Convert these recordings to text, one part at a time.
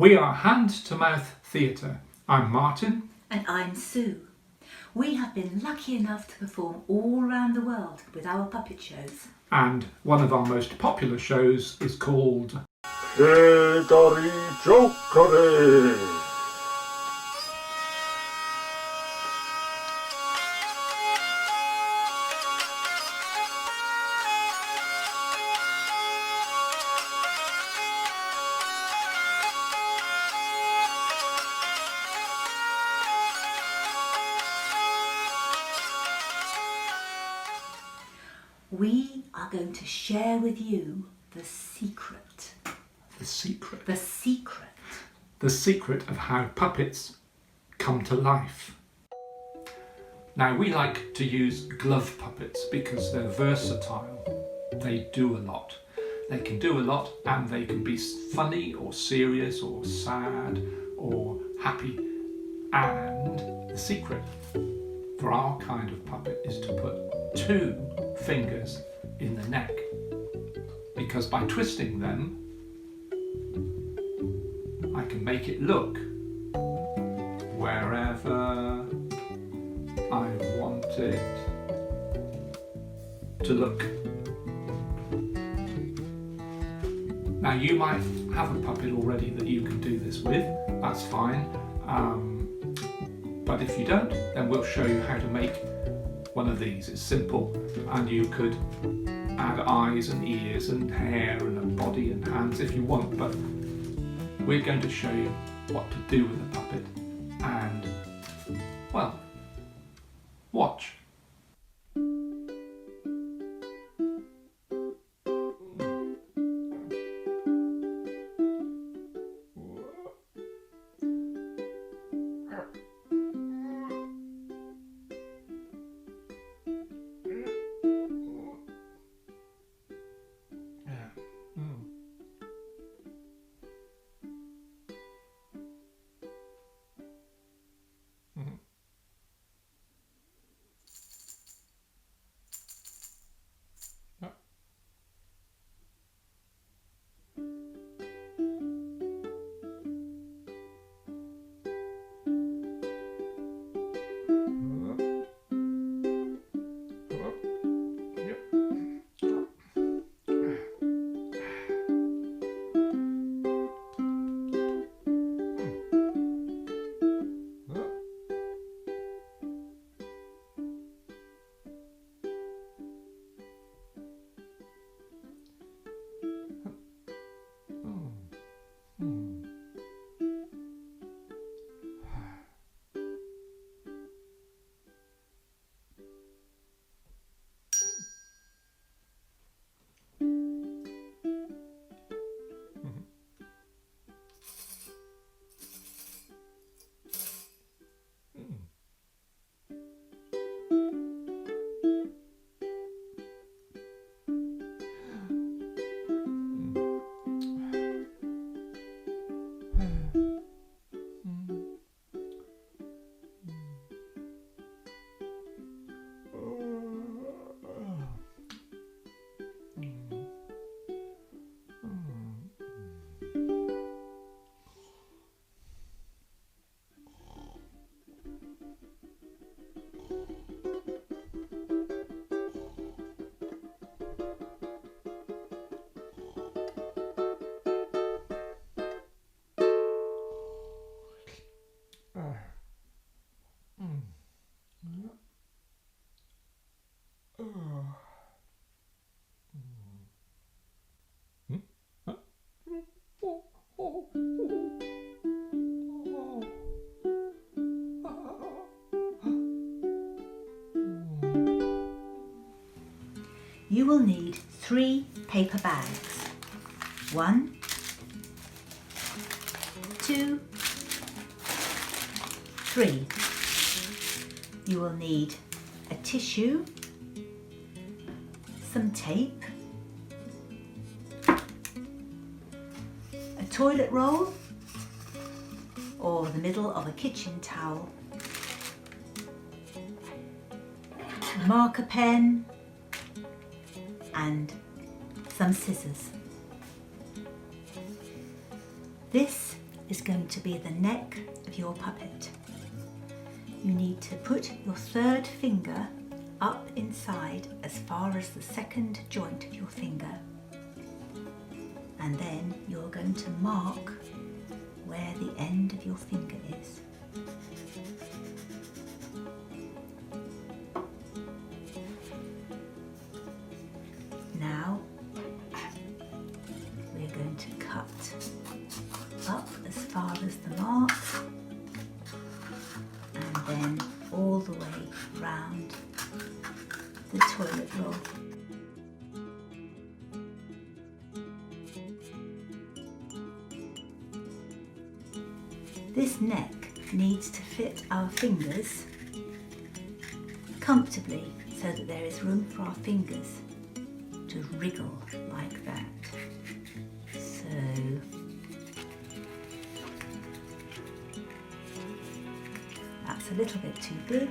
We are Hand to Mouth Theatre. I'm Martin. And I'm Sue. We have been lucky enough to perform all around the world with our puppet shows. And one of our most popular shows is called Piggery Jokery. We are going to share with you the secret. The Secret. The secret. The secret of how puppets come to life. Now, we like to use glove puppets because they're versatile. They do a lot. They can do a lot and they can be funny or serious or sad or happy. And the secret for our kind of puppet is to put 2 fingers in the neck, because by twisting them I can make it look wherever I want it to look. Now, you might have a puppet already that you can do this with, that's fine, but if you don't, then we'll show you how to make one of these. It's simple, and you could add eyes and ears and hair and a body and hands if you want, but we're going to show you what to do with a puppet, and, well, watch. You will need 3 paper bags. 1, 2, 3. You will need a tissue, some tape, a toilet roll or the middle of a kitchen towel, a marker pen and some scissors. This is going to be the neck of your puppet. You need to put your third finger up inside as far as the second joint of your finger, and then you're going to mark where the end of your finger is. Now we're going to cut up as far as the mark and then all the way round the toilet roll. This neck needs to fit our fingers comfortably so that there is room for our fingers to wriggle like that. So that's a little bit too big.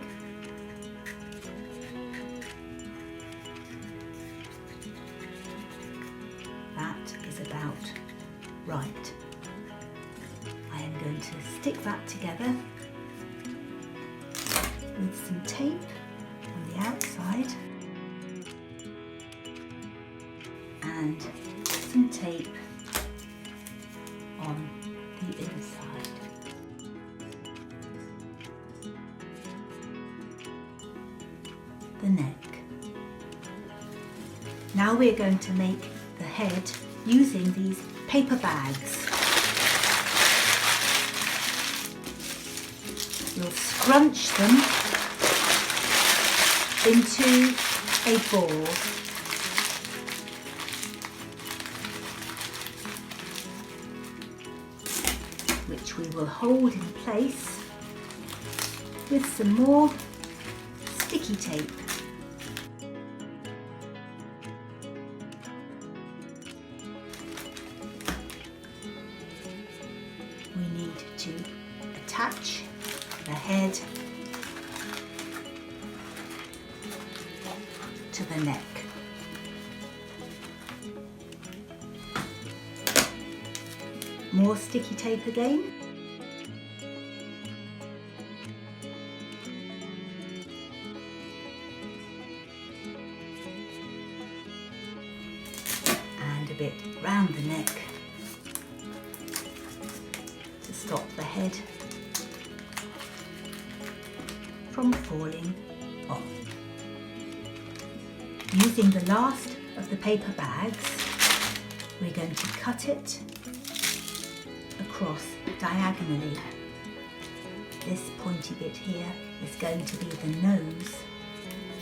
That is about right. I am going to stick that together with some tape on the outside and some tape on the inside. The neck. Now we're going to make the head using these paper bags. We'll scrunch them into a ball. Which we will hold in place with some more sticky tape. We need to attach the head to the neck. More sticky tape again. And a bit round the neck to stop the head from falling off. Using the last of the paper bags, we're going to cut it across diagonally. This pointy bit here is going to be the nose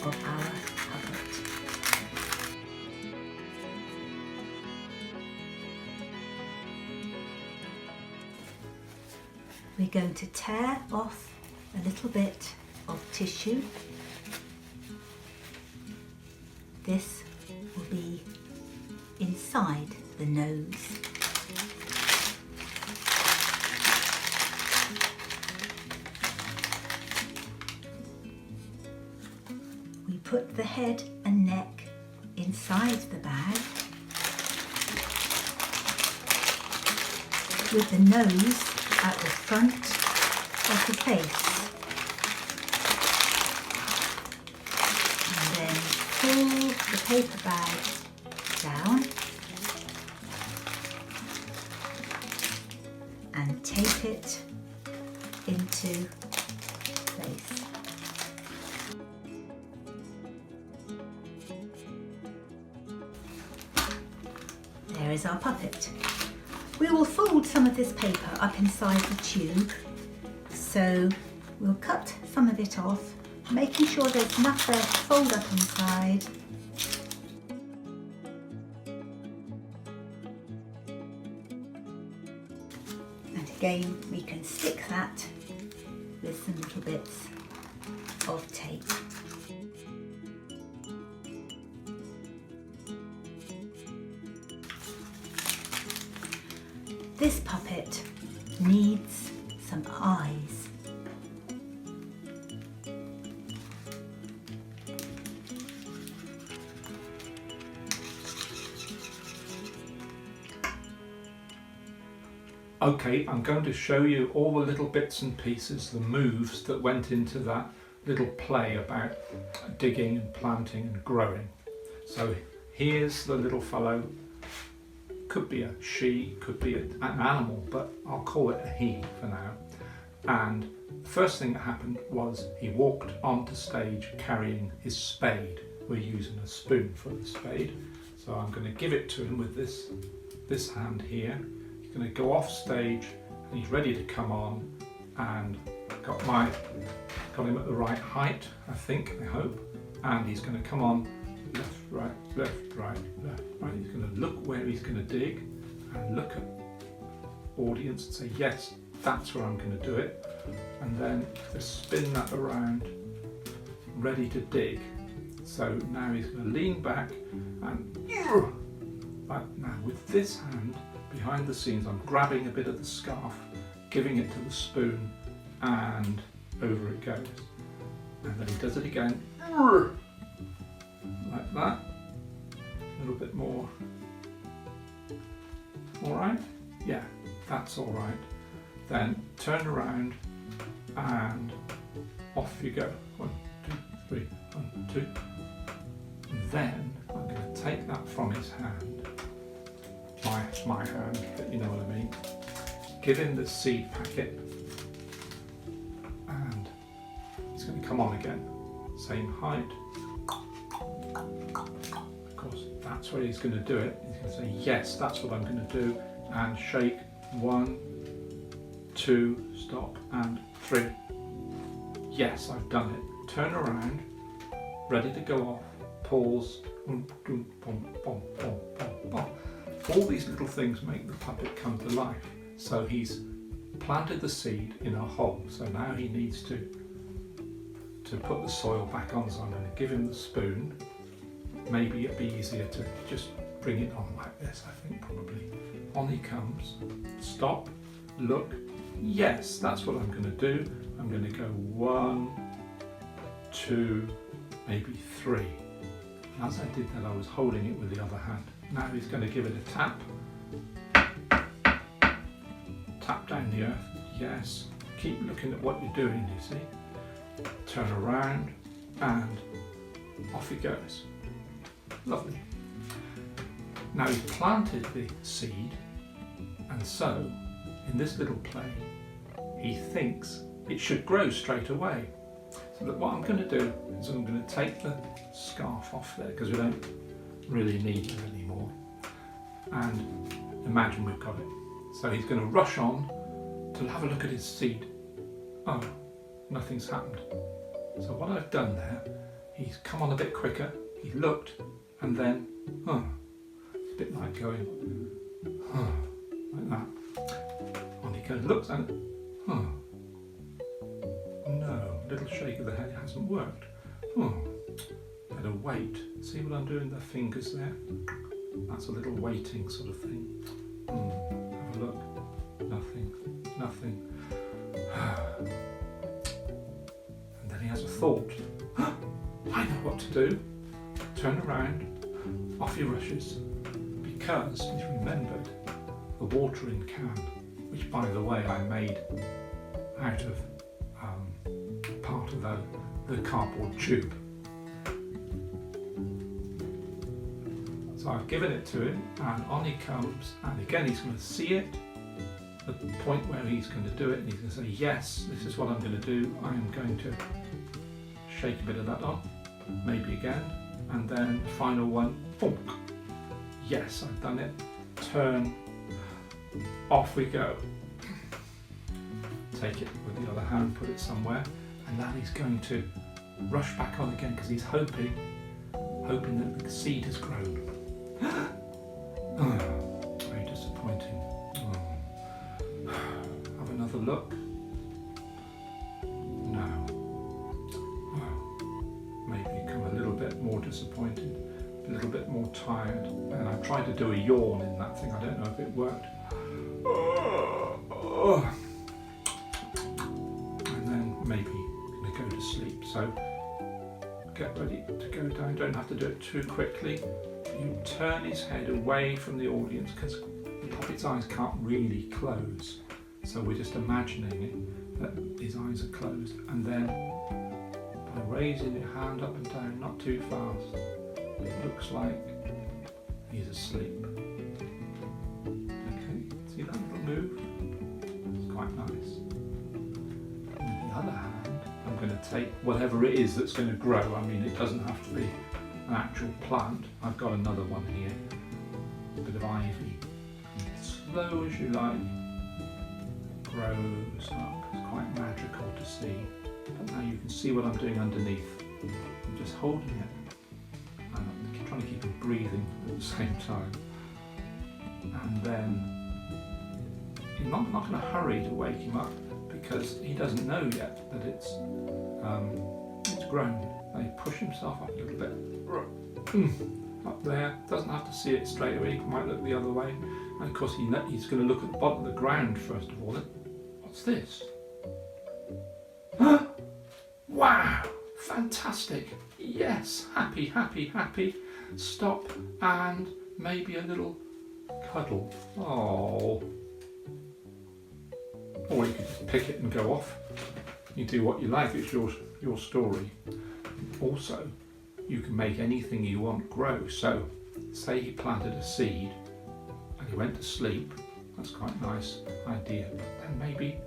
of our puppet. We're going to tear off a little bit of tissue. This will be inside the nose. We put the head and neck inside the bag with the nose at the front of the face. And then pull the paper bag down and tape it into place. There is our puppet. We will fold some of this paper up inside the tube, so we'll cut some of it off, making sure there's enough there to fold up inside. And again, we can stick that with some little bits of tape. This puppet needs some eyes. Okay, I'm going to show you all the little bits and pieces, the moves that went into that little play about digging and planting and growing. So here's the little fellow. Could be a she, could be an animal, but I'll call it a he for now. And the first thing that happened was he walked onto stage carrying his spade. We're using a spoon for the spade. So I'm going to give it to him with this hand here. He's going to go off stage and he's ready to come on, and got him at the right height, I think, I hope. And he's going to come on left, right, left, right, left, right. He's going to look where he's going to dig and look at audience and say, yes, that's where I'm going to do it. And then just spin that around, ready to dig. So now he's going to lean back and right now with this hand behind the scenes, I'm grabbing a bit of the scarf, giving it to the spoon, and over it goes. And then he does it again, like that. A little bit more. All right? Yeah, that's all right. Then turn around and off you go. 1, 2, 3, 1, 2. And then I'm going to take that from his hand, my hand, but you know what I mean. Give him the seed packet, and he's going to come on again. Same height. Of course, that's where he's going to do it. He's going to say, yes, that's what I'm going to do, and shake 1, 2, stop, and 3. Yes, I've done it. Turn around, ready to go off, pause, all these little things make the puppet come to life. So he's planted the seed in a hole, so now he needs to put the soil back on, so I'm going to give him the spoon. Maybe it'd be easier to just bring it on like this, I think, probably. On he comes, stop, look, yes, that's what I'm going to do. I'm going to go 1, 2, maybe 3. And as I did that, I was holding it with the other hand. Now he's going to give it a tap. Tap down the earth, yes. Keep looking at what you're doing, you see. Turn around and off he goes. Lovely. Now he's planted the seed, and so in this little play he thinks it should grow straight away. So look, what I'm going to do is I'm going to take the scarf off there because we don't really need it anymore, and imagine we've got it. So he's going to rush on to have a look at his seed. Oh, nothing's happened. So what I've done there, he's come on a bit quicker, he looked, and then, it's a bit like going, like that. On he goes, looks, and, no, little shake of the head, it hasn't worked. Better wait. See what I'm doing, the fingers there? That's a little waiting sort of thing. Have a look. Nothing. And then he has a thought. I know what to do. Turn around, off he rushes, because he's remembered the watering can, which by the way I made out of part of the cardboard tube. So I've given it to him, and on he comes, and again he's going to see it, the point where he's going to do it, and he's going to say, yes, this is what I'm going to do. I am going to shake a bit of that on, maybe again, and then the final one, bonk. Yes, I've done it. Turn, off we go. Take it with the other hand, put it somewhere, and now he's going to rush back on again because he's hoping that the seed has grown. Very disappointing. Have another look. No. Maybe become a little bit more disappointed, a little bit more tired. And I tried to do a yawn in that thing. I don't know if it worked. And then maybe going to go to sleep. So get ready to go down. Don't have to do it too quickly. You turn his head away from the audience because the puppet's eyes can't really close, so we're just imagining it, that his eyes are closed, and then by raising your hand up and down, not too fast, it looks like he's asleep. Okay, see that little move? It's quite nice. On the other hand, I'm going to take whatever it is that's going to grow. I mean, it doesn't have to be an actual plant. I've got another one here, a bit of ivy. And slow as you like, grows up. It's quite magical to see. But now you can see what I'm doing underneath. I'm just holding it. And I'm trying to keep him breathing at the same time. And then you're not going to hurry to wake him up, because he doesn't know yet that it's grown. And he push himself up a little bit, up there. Doesn't have to see it straight away. He might look the other way, and of course he's going to look at the bottom of the ground first of all. What's this? Wow! Fantastic! Yes! Happy, happy, happy. Stop, and maybe a little cuddle. Oh. Or you could just pick it and go off. You do what you like, it's your story. Also, you can make anything you want grow. So, say he planted a seed and he went to sleep. That's quite a nice idea. But then maybe,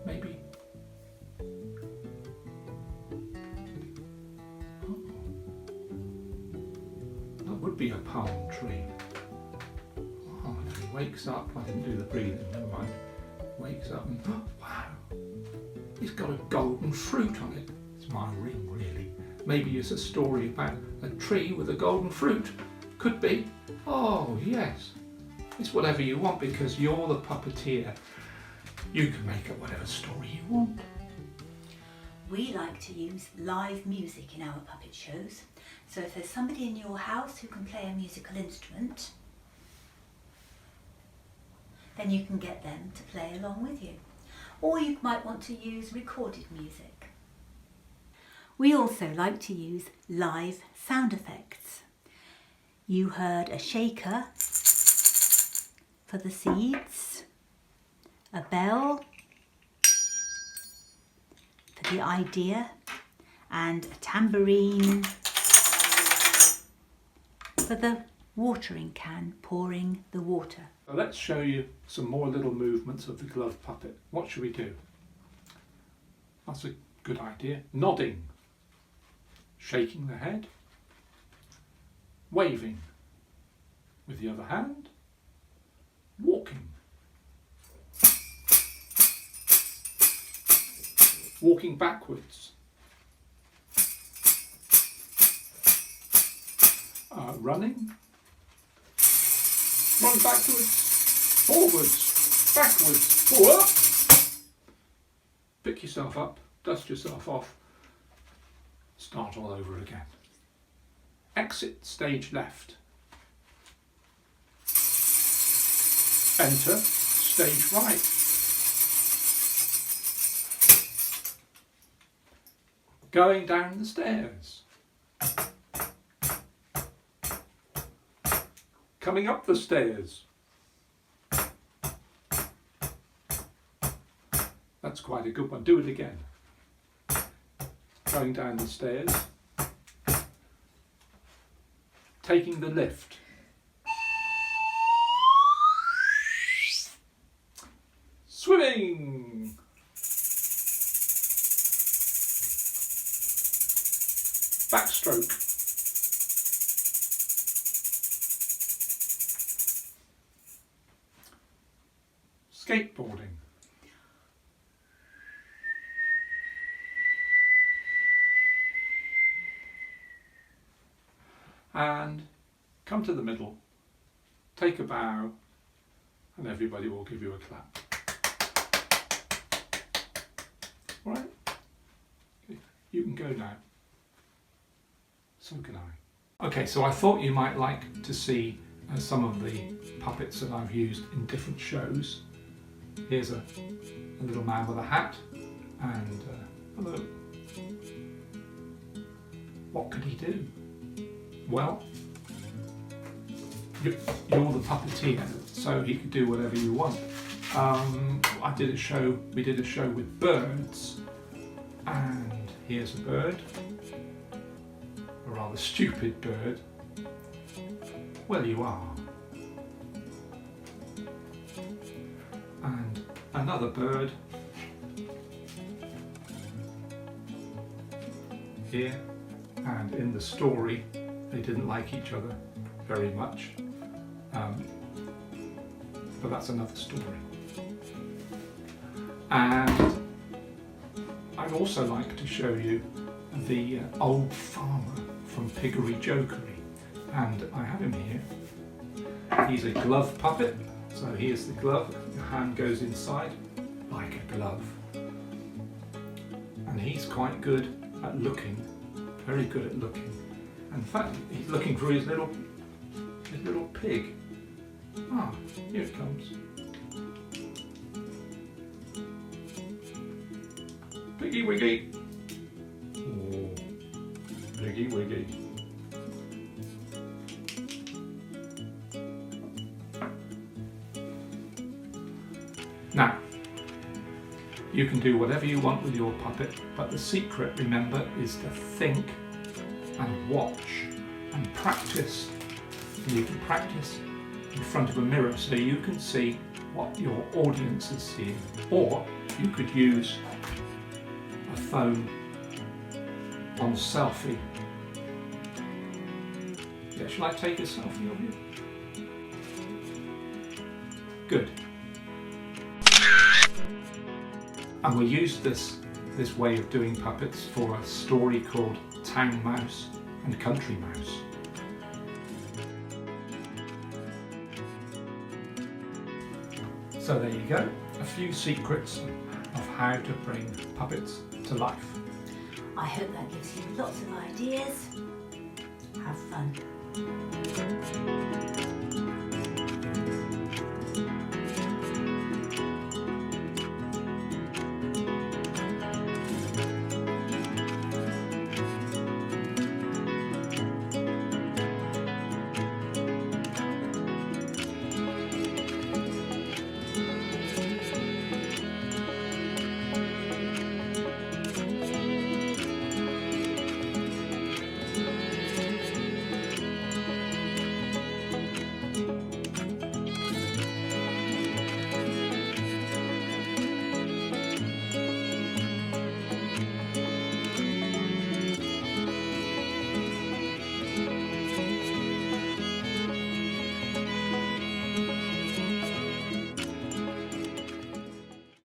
that would be a palm tree. Oh, and he wakes up. I didn't do the breathing, never mind. Wakes up and, oh, wow, he's got a golden fruit on it. It's my ring, really. Maybe it's a story about a tree with a golden fruit. Could be. Oh, yes. It's whatever you want, because you're the puppeteer. You can make up whatever story you want. We like to use live music in our puppet shows. So if there's somebody in your house who can play a musical instrument, then you can get them to play along with you. Or you might want to use recorded music. We also like to use live sound effects. You heard a shaker for the seeds, a bell for the idea, and a tambourine for the watering can pouring the water. So let's show you some more little movements of the glove puppet. What should we do? That's a good idea. Nodding, shaking the head, waving with the other hand, walking, walking backwards, running, run backwards, forwards, backwards, forward. Pick yourself up, dust yourself off, start all over again. Exit stage left. Enter stage right. Going down the stairs. Coming up the stairs. That's quite a good one. Do it again. Going down the stairs. Taking the lift. Swimming. Backstroke. Skateboarding. And come to the middle, take a bow, and everybody will give you a clap. All right? You can go now. So can I. Okay, so I thought you might like to see some of the puppets that I've used in different shows. Here's a little man with a hat, and hello. What could he do? Well, you're the puppeteer, so he could do whatever you want. We did a show with birds, and here's a bird, a rather stupid bird. Well, you are. And another bird here, and in the story they didn't like each other very much, but that's another story. And I'd also like to show you the old farmer from Piggery Jokery, and I have him here. He's a glove puppet, so here's the glove, your hand goes inside like a glove, and he's quite good at looking, very good at looking. In fact, he's looking for his little pig. Ah, here it comes. Piggy Wiggy. Oh, Piggy Wiggy. Now, you can do whatever you want with your puppet, but the secret, remember, is to think and watch and practice. And you can practice in front of a mirror so you can see what your audience is seeing. Or you could use a phone on selfie. Yeah, shall I take a selfie of you? Good. And we'll use this way of doing puppets for a story called Town Mouse and Country Mouse. So there you go, a few secrets of how to bring puppets to life. I hope that gives you lots of ideas. Have fun.